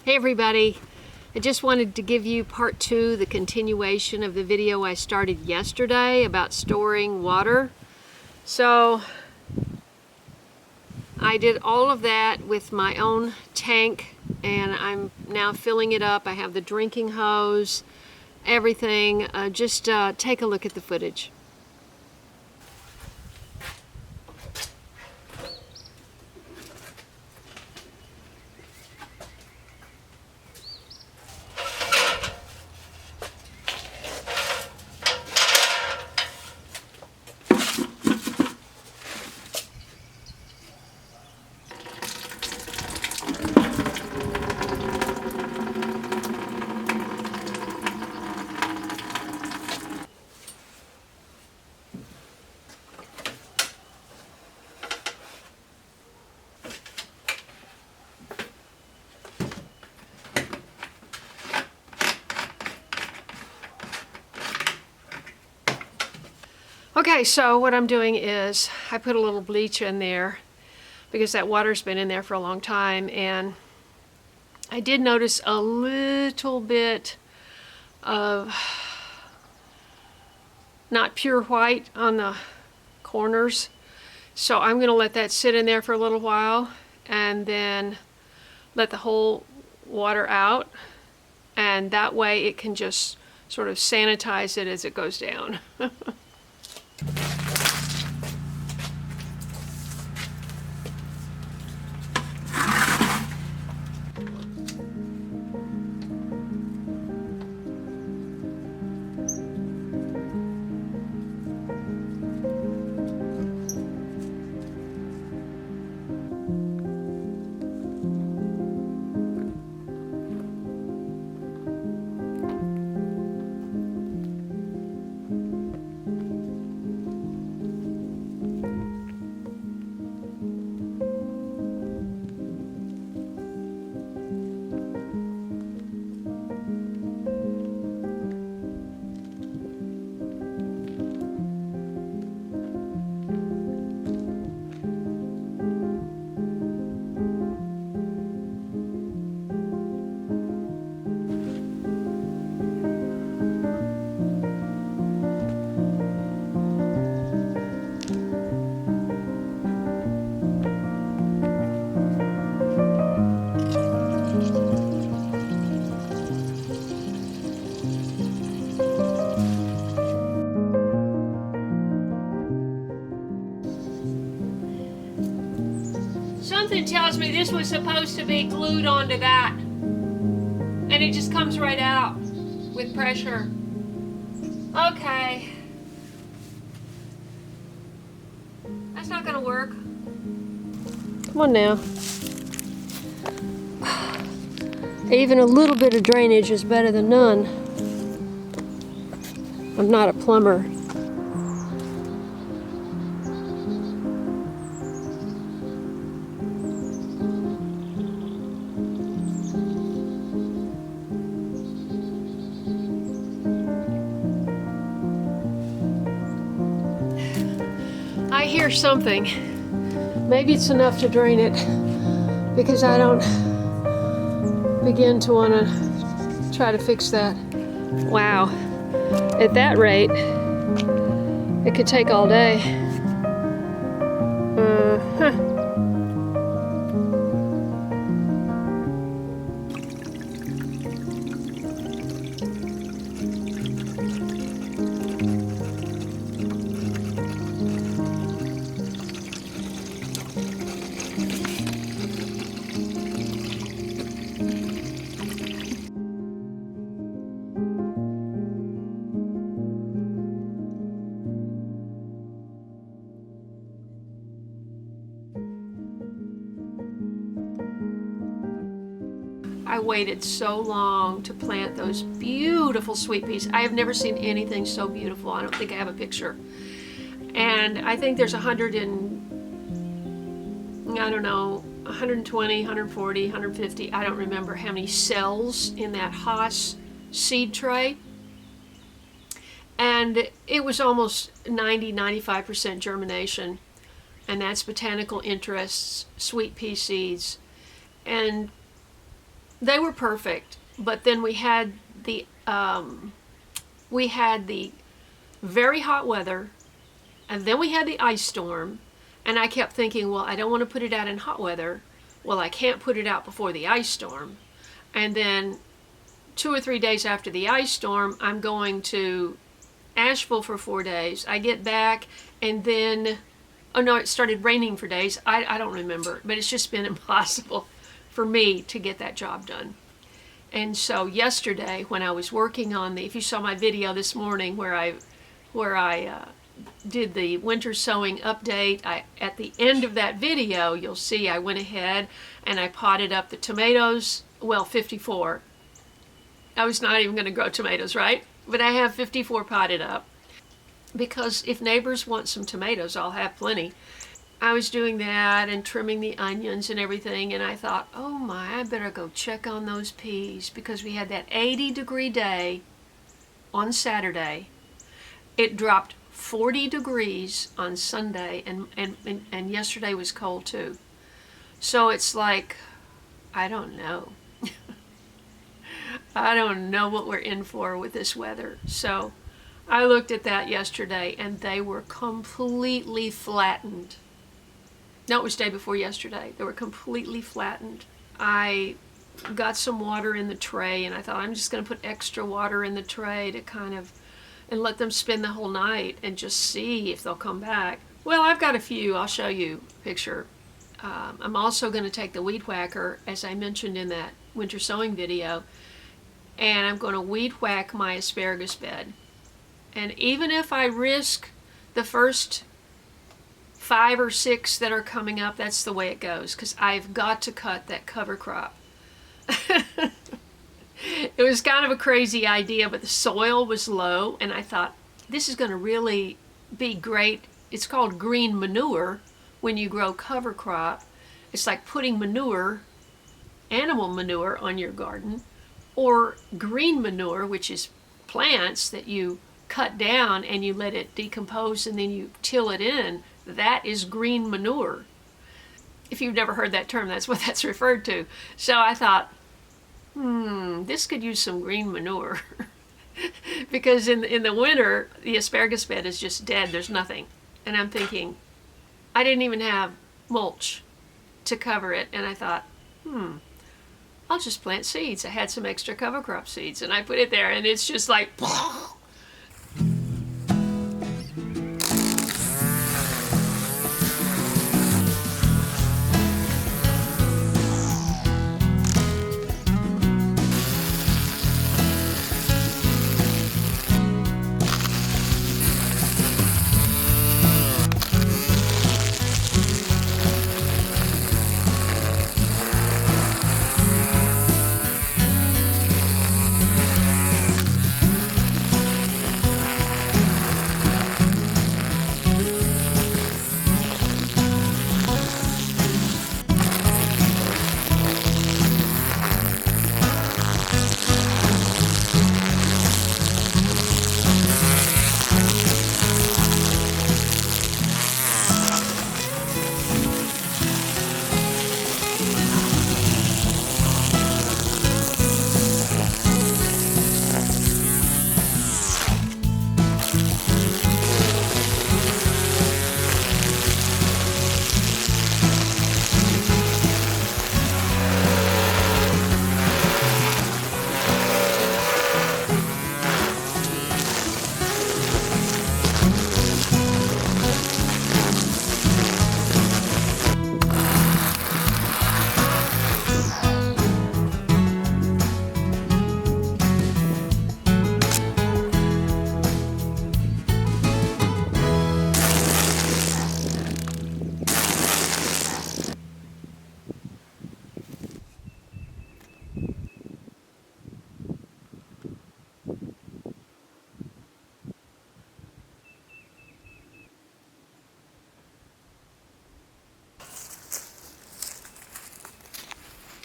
Hey everybody, I just wanted to give you part 2, the continuation of the video I started yesterday about storing water. So I did all of that with my own tank and I'm now filling it up. I have the drinking hose, everything. Just take a look at the footage. Okay, so what I'm doing is I put a little bleach in there because that water's been in there for a long time, and I did notice a little bit of not pure white on the corners. So I'm going to let that sit in there for a little while and then let the whole water out, and that way it can just sort of sanitize it as it goes down. Something tells me this was supposed to be glued onto that, and it just comes right out with pressure. Okay. That's not gonna work. Come on now. Even a little bit of drainage is better than none. I'm not a plumber. I hear something. Maybe it's enough to drain it, because I don't begin to want to try to fix that. Wow. At that rate, it could take all day. I waited so long to plant those beautiful sweet peas. I have never seen anything so beautiful. I don't think I have a picture. And I think there's 120, 140, 150, I don't remember how many cells in that Haas seed tray. And it was almost 90-95% germination, and that's botanical interests, sweet pea seeds, and they were perfect. But then we had the very hot weather, and then we had the ice storm, and I kept thinking, well, I don't want to put it out in hot weather. Well, I can't put it out before the ice storm. And then 2 or 3 days after the ice storm, I'm going to Asheville for 4 days. I get back, and then, oh no, it started raining for days. I don't remember, but it's just been impossible for me to get that job done. And so yesterday, when I was working on if you saw my video this morning where I did the winter sowing update, at the end of that video, you'll see I went ahead and I potted up the tomatoes, well, 54. I was not even going to grow tomatoes, right? But I have 54 potted up, because if neighbors want some tomatoes, I'll have plenty. I was doing that and trimming the onions and everything, and I thought, oh my, I better go check on those peas, because we had that 80-degree day on Saturday. It dropped 40 degrees on Sunday, and yesterday was cold too. So it's like, I don't know. I don't know what we're in for with this weather. So I looked at that yesterday, and they were completely flattened. No, it was day before yesterday. They were completely flattened. I got some water in the tray, and I thought I'm just going to put extra water in the tray to kind of, and let them spend the whole night and just see if they'll come back. Well, I've got a few. I'll show you a picture. I'm also going to take the weed whacker, as I mentioned in that winter sowing video, and I'm going to weed whack my asparagus bed. And even if I risk the first 5 or 6 that are coming up, that's the way it goes, because I've got to cut that cover crop. It was kind of a crazy idea, but the soil was low, and I thought, this is going to really be great. It's called green manure when you grow cover crop. It's like putting manure, animal manure, on your garden, or green manure, which is plants that you cut down and you let it decompose and then you till it in. That is green manure. If you've never heard that term, that's what that's referred to. So I thought, this could use some green manure. Because in the winter, the asparagus bed is just dead. There's nothing. And I'm thinking, I didn't even have mulch to cover it. And I thought, I'll just plant seeds. I had some extra cover crop seeds, and I put it there, and it's just like,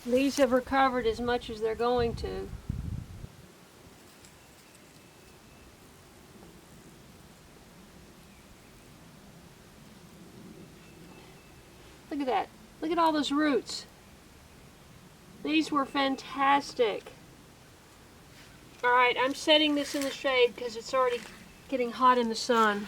these have recovered as much as they're going to. Look at that. Look at all those roots. These were fantastic. All right, I'm setting this in the shade because it's already getting hot in the sun.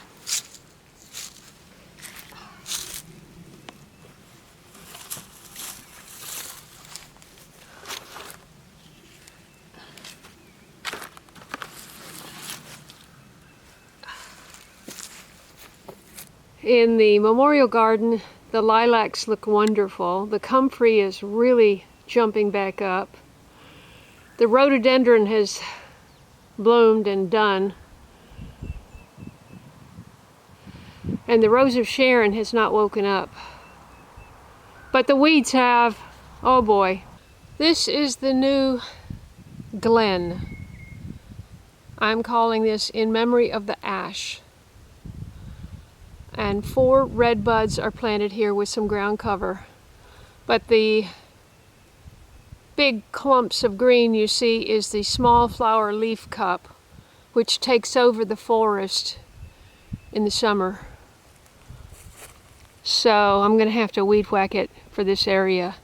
In the memorial garden, the lilacs look wonderful. The comfrey is really jumping back up. The rhododendron has bloomed and done. And the rose of Sharon has not woken up. But the weeds have. Oh boy. This is the new glen. I'm calling this in memory of the ash. And 4 red buds are planted here with some ground cover. But the big clumps of green you see is the small flower leaf cup, which takes over the forest in the summer. So I'm going to have to weed whack it for this area.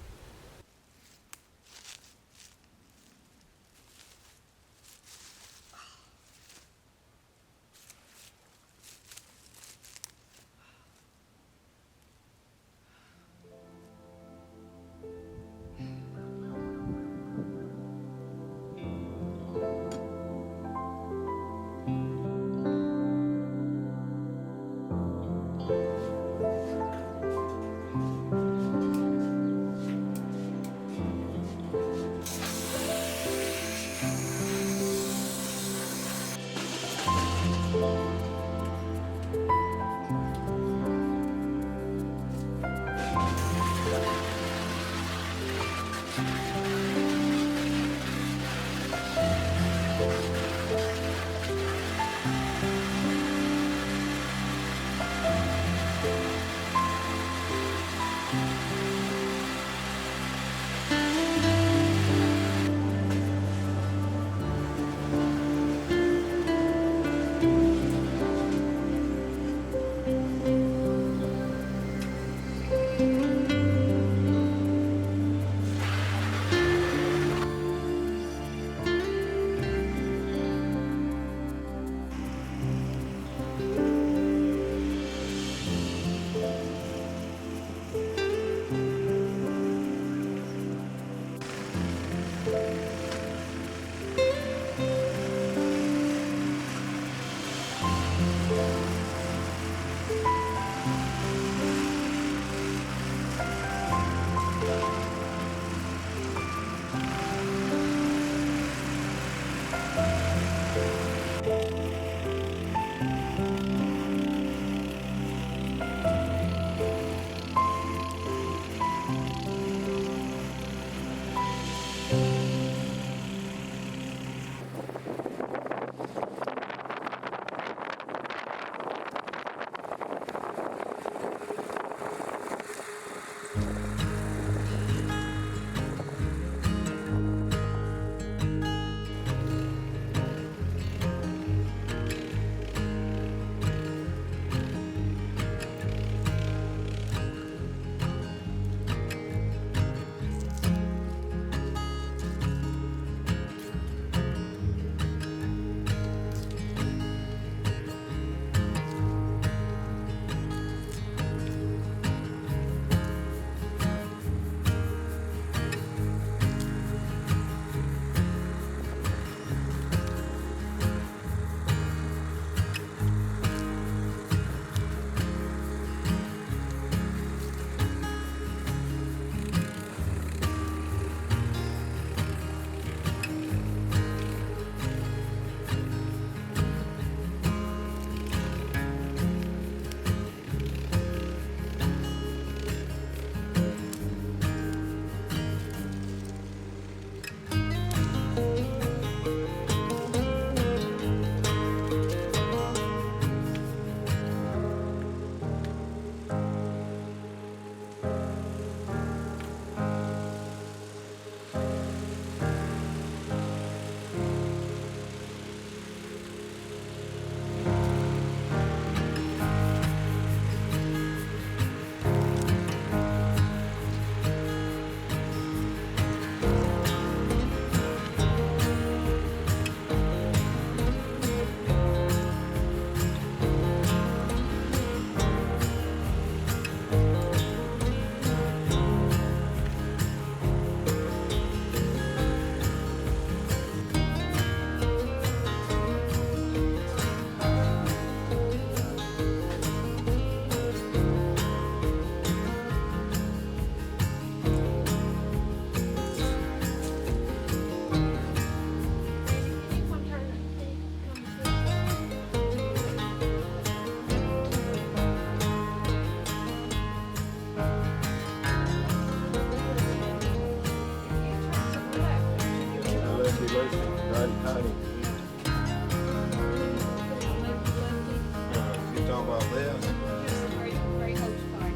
talking about this? Just the gray hose pipe.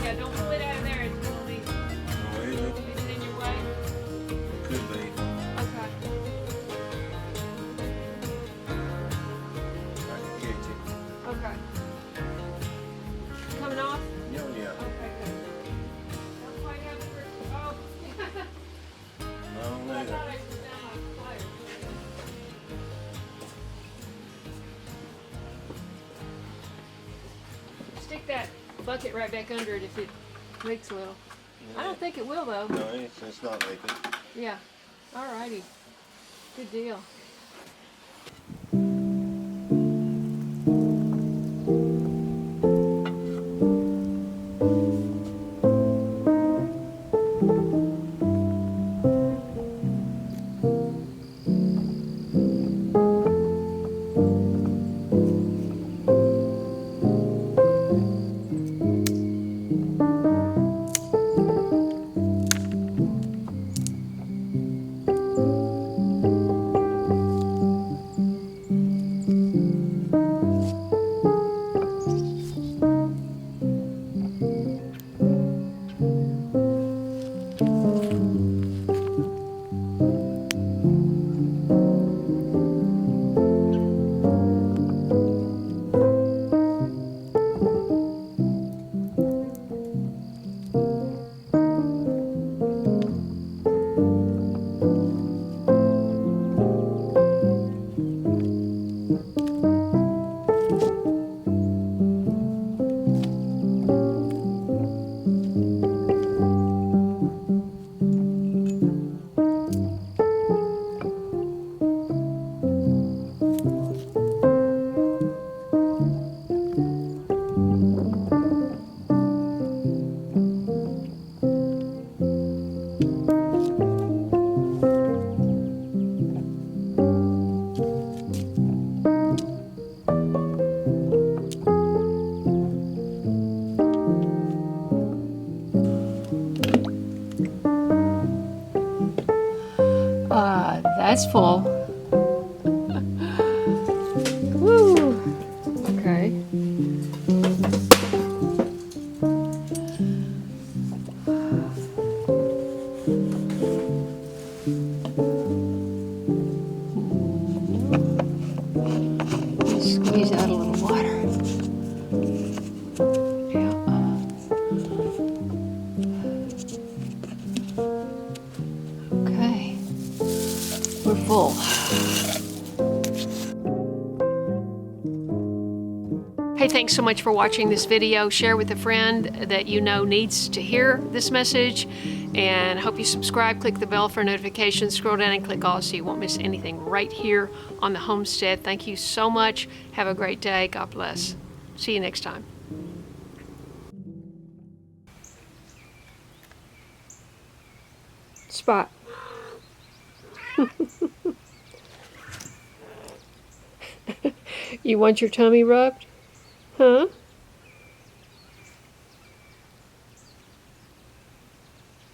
Yeah, don't pull it out of there. It's really, No, is it? is it in your way? It could be. Okay. I can catch it. Okay. Coming off? Yeah, yeah. Okay, good. Don't quite have the grip. Oh. No, I neither. thought I was down my pliers. Stick that bucket right back under it if it leaks a little. I don't think it will though. No, it's not leaking. Yeah. Alrighty. Good deal. That's full. Woo! Okay. Squeeze out a little water. Yeah. Okay. We're full. Hey, thanks so much for watching this video. Share with a friend that you know needs to hear this message. And I hope you subscribe, click the bell for notifications, scroll down and click all so you won't miss anything right here on the homestead. Thank you so much. Have a great day. God bless. See you next time. Spot. You want your tummy rubbed? Huh?